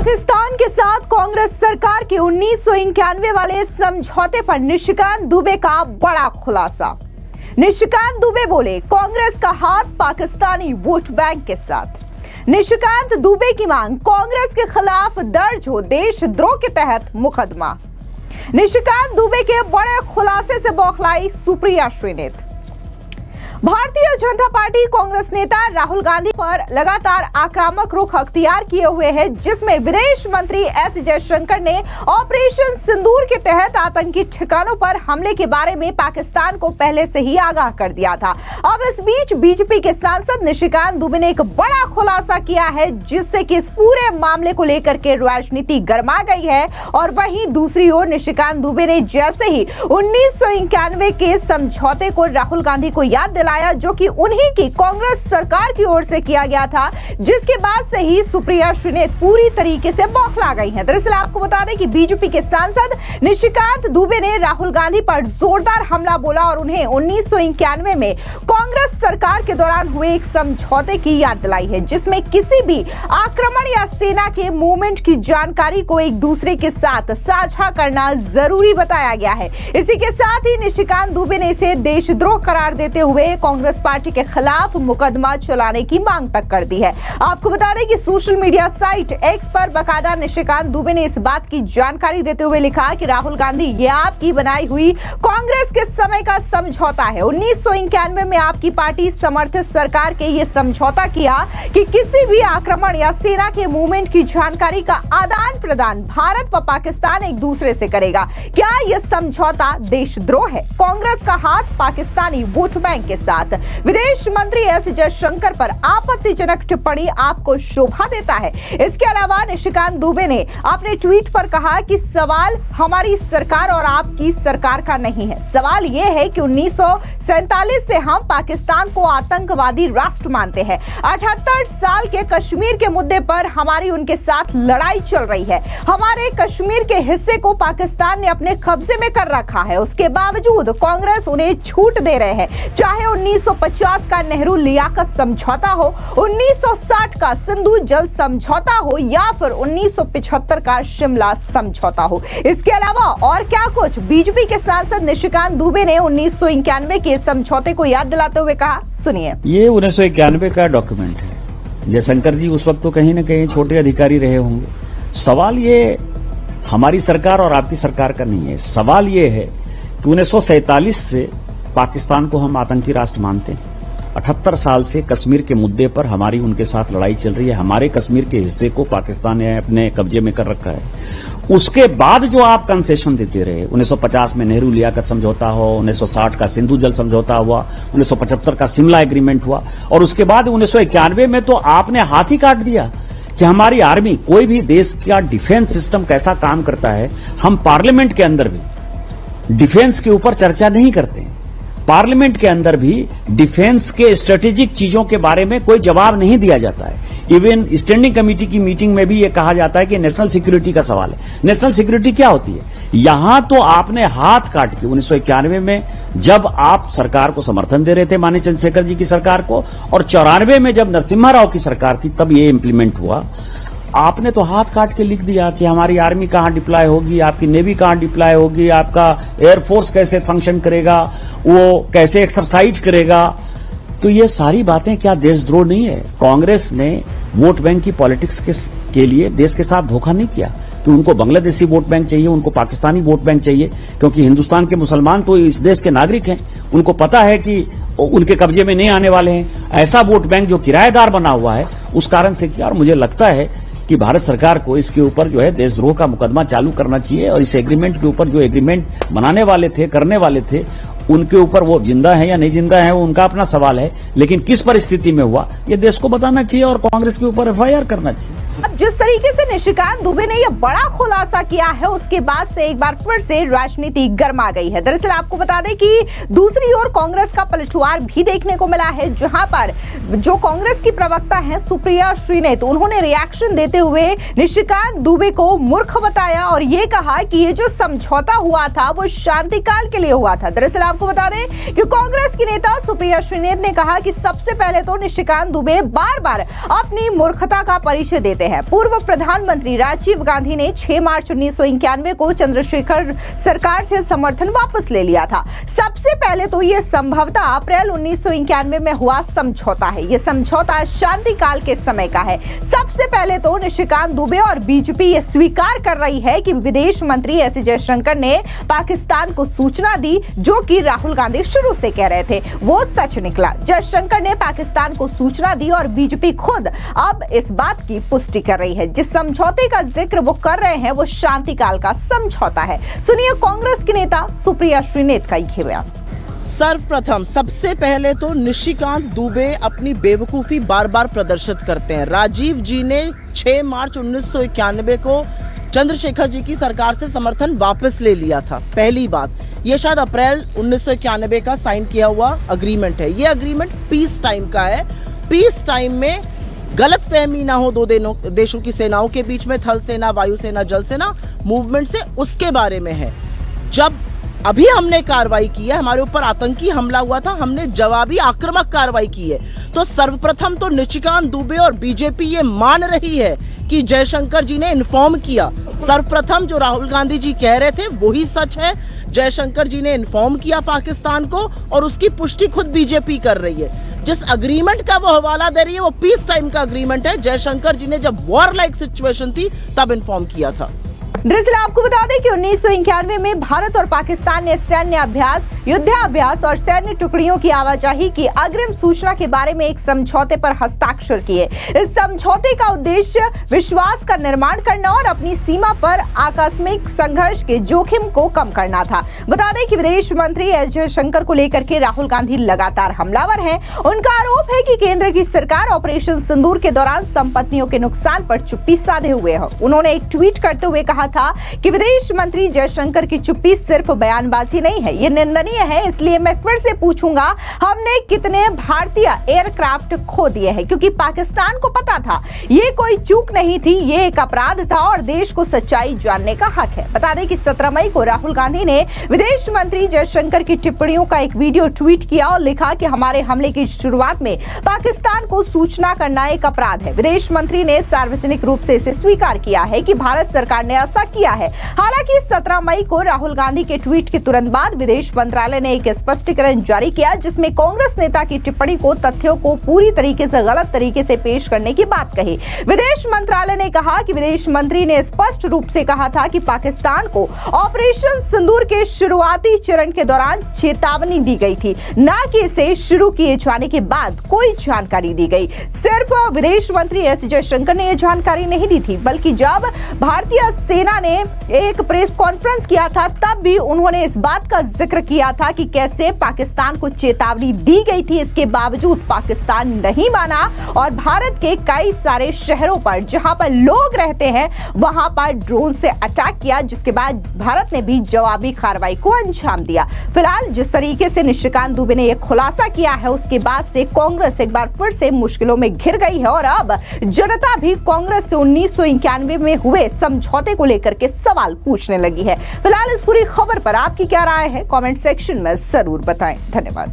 पाकिस्तान के साथ कांग्रेस सरकार के 1991 वाले समझौते पर निशिकांत दुबे का बड़ा खुलासा। निशिकांत दुबे बोले, कांग्रेस का हाथ पाकिस्तानी वोट बैंक के साथ। निशिकांत दुबे की मांग, कांग्रेस के खिलाफ दर्ज हो देशद्रोह के तहत मुकदमा। निशिकांत दुबे के बड़े खुलासे से बौखलाई सुप्रिया श्रीनेत। भारतीय जनता पार्टी कांग्रेस नेता राहुल गांधी पर लगातार आक्रामक रुख अख्तियार किए हुए है, जिसमें विदेश मंत्री एस जयशंकर ने ऑपरेशन सिंदूर के तहत आतंकी ठिकानों पर हमले के बारे में पाकिस्तान को पहले से ही आगाह कर दिया था। अब इस बीच बीजेपी के सांसद निशिकांत दुबे ने एक बड़ा खुलासा किया है, जिससे कि इस पूरे मामले को लेकर के राजनीति गर्मा गई है। और वहीं दूसरी ओर निशिकांत दुबे ने जैसे ही 1991 के समझौते को राहुल गांधी को याद दिलाया, जो कि उन्हीं की कांग्रेस सरकार की ओर से किया गया था, जिसके बाद से ही सुप्रिया श्रीनेत पूरी तरीके से बौखला गई हैं। दरअसल आपको बता दें कि बीजेपी के सांसद निशिकांत दुबे ने राहुल गांधी पर जोरदार हमला बोला और उन्हें 1991 में कांग्रेस सरकार के दौरान हुए एक समझौते की याद दिलाई है, जिसमें किसी भी आक्रमण या सेना के मूवमेंट की जानकारी को एक दूसरे के साथ साझा करना जरूरी बताया गया है। इसी के साथ ही निशिकांत दुबे ने इसे देशद्रोह करार देते हुए कांग्रेस पार्टी के खिलाफ मुकदमा चलाने की मांग तक कर दी है। आपको बता दें कि सोशल मीडिया साइट एक्स पर बकायदा निशिकांत दुबे ने इस बात की जानकारी देते हुए लिखा कि राहुल गांधी, ये आपकी बनाई हुई कांग्रेस के समय का समझौता है। 1991 में आपकी पार्टी समर्थित सरकार के ये समझौता किया कि किसी भी आक्रमण या सेना के मूवमेंट की जानकारी का आदान प्रदान भारत व पाकिस्तान एक दूसरे से करेगा। क्या यह समझौता देशद्रोह है? कांग्रेस का हाथ पाकिस्तानी वोट बैंक के साथ। विदेश मंत्री एस जयशंकर पर आपत्तिजनक टिप्पणी आपको शोभा देता है। इसके अलावा निशिकांत दुबे ने अपने ट्वीट पर कहा कि सवाल हमारी सरकार और आपकी सरकार का नहीं है। सवाल यह है कि 1947 से हम पाकिस्तान को आतंकवादी राष्ट्र मानते हैं। 78 साल के कश्मीर के मुद्दे पर हमारी उनके साथ लड़ाई चल रही है। हमारे कश्मीर के हिस्से को पाकिस्तान ने अपने कब्जे में कर रखा है। उसके बावजूद कांग्रेस उन्हें छूट दे रहे हैं। चाहे 1950 का नेहरू लियाकत समझौता हो, 1960 का सिंधु जल समझौता हो या फिर 1975 का शिमला समझौता हो। इसके अलावा और क्या कुछ बीजेपी के सांसद निशिकांत दुबे ने 1991 के समझौते को याद दिलाते हुए कहा, सुनिए। ये 1991 का डॉक्यूमेंट है। जयशंकर जी उस वक्त तो कहीं न कहीं छोटे अधिकारी रहे होंगे। सवाल ये हमारी सरकार और आपकी सरकार का नहीं है। सवाल ये है कि 1947 से पाकिस्तान को हम आतंकी राष्ट्र मानते हैं। 78 साल से कश्मीर के मुद्दे पर हमारी उनके साथ लड़ाई चल रही है। हमारे कश्मीर के हिस्से को पाकिस्तान ने अपने कब्जे में कर रखा है। उसके बाद जो आप कंसेशन देते रहे, 1950 में नेहरू लियाकत समझौता हो, 1960 का सिंधु जल समझौता हुआ, 1975 का शिमला एग्रीमेंट हुआ और उसके बाद 1991 में तो आपने हाथ ही काट दिया कि हमारी आर्मी, कोई भी देश का डिफेंस सिस्टम कैसा काम करता है, हम पार्लियामेंट के अंदर भी डिफेंस के ऊपर चर्चा नहीं करते हैं। पार्लियामेंट के अंदर भी डिफेंस के स्ट्रेटेजिक चीजों के बारे में कोई जवाब नहीं दिया जाता है। इवन स्टैंडिंग कमेटी की मीटिंग में भी यह कहा जाता है कि नेशनल सिक्योरिटी का सवाल है। नेशनल सिक्योरिटी क्या होती है? यहां तो आपने हाथ काट के 1991 में जब आप सरकार को समर्थन दे रहे थे, माननीय चंद्रशेखर जी की सरकार को, और 94 में जब नरसिम्हा राव की सरकार थी तब ये इम्प्लीमेंट हुआ। आपने तो हाथ काट के लिख दिया कि हमारी आर्मी कहां डिप्लॉय होगी, आपकी नेवी कहां डिप्लॉय होगी, आपका एयरफोर्स कैसे फंक्शन करेगा, वो कैसे एक्सरसाइज करेगा। तो ये सारी बातें क्या देशद्रोह नहीं है? कांग्रेस ने वोट बैंक की पॉलिटिक्स के लिए देश के साथ धोखा नहीं किया कि उनको बांग्लादेशी वोट बैंक चाहिए, उनको पाकिस्तानी वोट बैंक चाहिए, क्योंकि हिंदुस्तान के मुसलमान तो इस देश के नागरिक हैं। उनको पता है कि उनके कब्जे में नहीं आने वाले हैं। ऐसा वोट बैंक जो किराएदार बना हुआ है, उस कारण से किया। और मुझे लगता है कि भारत सरकार को इसके ऊपर जो है देशद्रोह का मुकदमा चालू करना चाहिए और इस एग्रीमेंट के ऊपर जो एग्रीमेंट बनाने वाले थे, करने वाले थे, उनके ऊपर वो जिंदा है या नहीं जिंदा है, वो उनका अपना सवाल है। लेकिन किस परिस्थिति में हुआ ये देश को बताना चाहिए और कांग्रेस के ऊपर एफआईआर करना चाहिए। अब जिस तरीके से निशिकांत दुबे ने यह बड़ा खुलासा किया है, उसके बाद से एक बार फिर से राजनीति गर्मा गई है। दरअसल आपको बता दें कि दूसरी ओर कांग्रेस का पलटवार भी देखने को मिला है, जहां पर जो कांग्रेस की प्रवक्ता है सुप्रिया श्रीनेत, उन्होंने रिएक्शन देते हुए निशिकांत दुबे को मूर्ख बताया और ये कहा कि ये जो समझौता हुआ था वो शांतिकाल के लिए हुआ था। दरअसल आपको बता दें कि कांग्रेस की नेता सुप्रिया श्रीनेत ने कहा कि सबसे पहले तो निशिकांत दुबे बार बार अपनी मूर्खता का परिचय देते हैं। पूर्व प्रधानमंत्री राजीव गांधी ने 6 मार्च 1991 को चंद्रशेखर सरकार से समर्थन वापस ले लिया था। सबसे पहले तो ये संभवतः अप्रैल 1991 में हुआ समझौता है। ये समझौता शांति काल के समय का है। सबसे पहले तो निशिकांत दुबे और बीजेपी ये स्वीकार कर रही है कि विदेश मंत्री एस जयशंकर ने पाकिस्तान को सूचना दी, जो कि राहुल गांधी शुरू से कह रहे थे, वो सच निकला। जयशंकर ने पाकिस्तान को सूचना दी और बीजेपी खुद अब इस बात की पुष्टि कर रही है। जिस समझौते का जिक्र वो कर रहे हैं वो शांति काल का समझौता है। सुनिए कांग्रेस की नेता सुप्रिया श्रीनेत का ये बयान। सर्वप्रथम सबसे पहले तो निशिकांत दुबे अपनी बेवकूफ़ी बार बार प्रदर्शित करते हैं। राजीव जी ने 6 मार्च 1991 को चंद्रशेखर जी की सरकार से समर्थन वापस ले लिया था। पहली बात, ये शायद अप्रैल 1991 का साइन किया हुआ अग्रीमेंट है। ये अग्रीमेंट पीस टाइम का है। पीस टाइम में गलतफहमी ना हो दो देशों की सेनाओं के बीच में, थल सेना, वायुसेना, जल सेना मूवमेंट से, उसके बारे में है। जब अभी हमने कार्रवाई की है, हमारे ऊपर आतंकी हमला हुआ था, हमने जवाबी आक्रामक कार्रवाई की है। तो सर्वप्रथम तो निशिकांत दुबे और बीजेपी ये मान रही है कि जयशंकर जी ने इन्फॉर्म किया। सर्वप्रथम जो राहुल गांधी जी कह रहे थे वही सच है। जयशंकर जी ने इन्फॉर्म किया पाकिस्तान को और उसकी पुष्टि खुद बीजेपी कर रही है। जिस अग्रीमेंट का वो हवाला दे रही है वो पीस टाइम का अग्रीमेंट है। जयशंकर जी ने जब वॉर लाइक सिचुएशन थी तब इन्फॉर्म किया था। दरअसल आपको बता दें कि 1991 में भारत और पाकिस्तान ने सैन्य अभ्यास, युद्धाभ्यास और सैन्य टुकड़ियों की आवाजाही की अग्रिम सूचना के बारे में एक समझौते पर हस्ताक्षर किए। इस समझौते का उद्देश्य विश्वास का निर्माण करना और अपनी सीमा पर आकस्मिक संघर्ष के जोखिम को कम करना था। बता दें कि विदेश मंत्री एस जयशंकर को लेकर के राहुल गांधी लगातार हमलावर हैं। उनका आरोप है कि केंद्र की सरकार ऑपरेशन सिंदूर के दौरान संपत्तियों के नुकसान पर चुप्पी साधे हुए है। उन्होंने एक ट्वीट करते हुए कहा था कि विदेश मंत्री जयशंकर की चुप्पी सिर्फ बयानबाजी नहीं है, ये निंदनीय है। इसलिए मैं फिर से पूछूंगा, हमने कितने भारतीय एयरक्राफ्ट खो दिए हैं? क्योंकि पाकिस्तान को पता था ये कोई चूक नहीं थी, ये एक अपराध था और देश को सच्चाई जानने का हक है। बता दें कि 17 मई को राहुल गांधी ने विदेश मंत्री जयशंकर की टिप्पणियों का एक वीडियो ट्वीट किया और लिखा कि हमारे हमले की शुरुआत में पाकिस्तान को सूचना करना एक अपराध है। विदेश मंत्री ने सार्वजनिक रूप से इसे स्वीकार किया है कि भारत सरकार ने ऐसा किया है। हालांकि 17 मई को राहुल गांधी के ट्वीट के तुरंत बाद विदेश मंत्रालय ने एक स्पष्टीकरण जारी किया, जिसमें कांग्रेस नेता की टिप्पणी को, तथ्यों को पूरी तरीके से गलत तरीके से पेश करने की बात कही। विदेश मंत्रालय ने कहा कि विदेश मंत्री ने स्पष्ट रूप से कहा था कि पाकिस्तान को ऑपरेशन सिंदूर के शुरुआती चरण के दौरान चेतावनी दी गई थी, न कि इसे शुरू किए जाने के बाद कोई जानकारी दी गई। सिर्फ विदेश मंत्री एस जयशंकर ने यह जानकारी नहीं दी थी, बल्कि जब भारतीय सेना ने एक प्रेस कॉन्फ्रेंस किया था तब भी उन्होंने इस बात का जिक्र किया था कि कैसे पाकिस्तान को चेतावनी दी गई थी, इसके बावजूद पाकिस्तान नहीं माना और भारत के कई सारे शहरों पर जहां पर लोग रहते हैं वहां पर ड्रोन से अटैक किया, जिसके बाद भारत ने भी जवाबी कार्रवाई को अंजाम दिया। फिलहाल जिस तरीके से निशिकांत दुबे ने यह खुलासा किया है, उसके बाद से कांग्रेस एक बार फिर से मुश्किलों में घिर गई है और अब जनता भी कांग्रेस से 1991 में हुए समझौते को लेकर के सवाल पूछने लगी है। फिलहाल इस पूरी खबर पर आपकी क्या राय है, कमेंट सेक्शन में जरूर बताएं। धन्यवाद।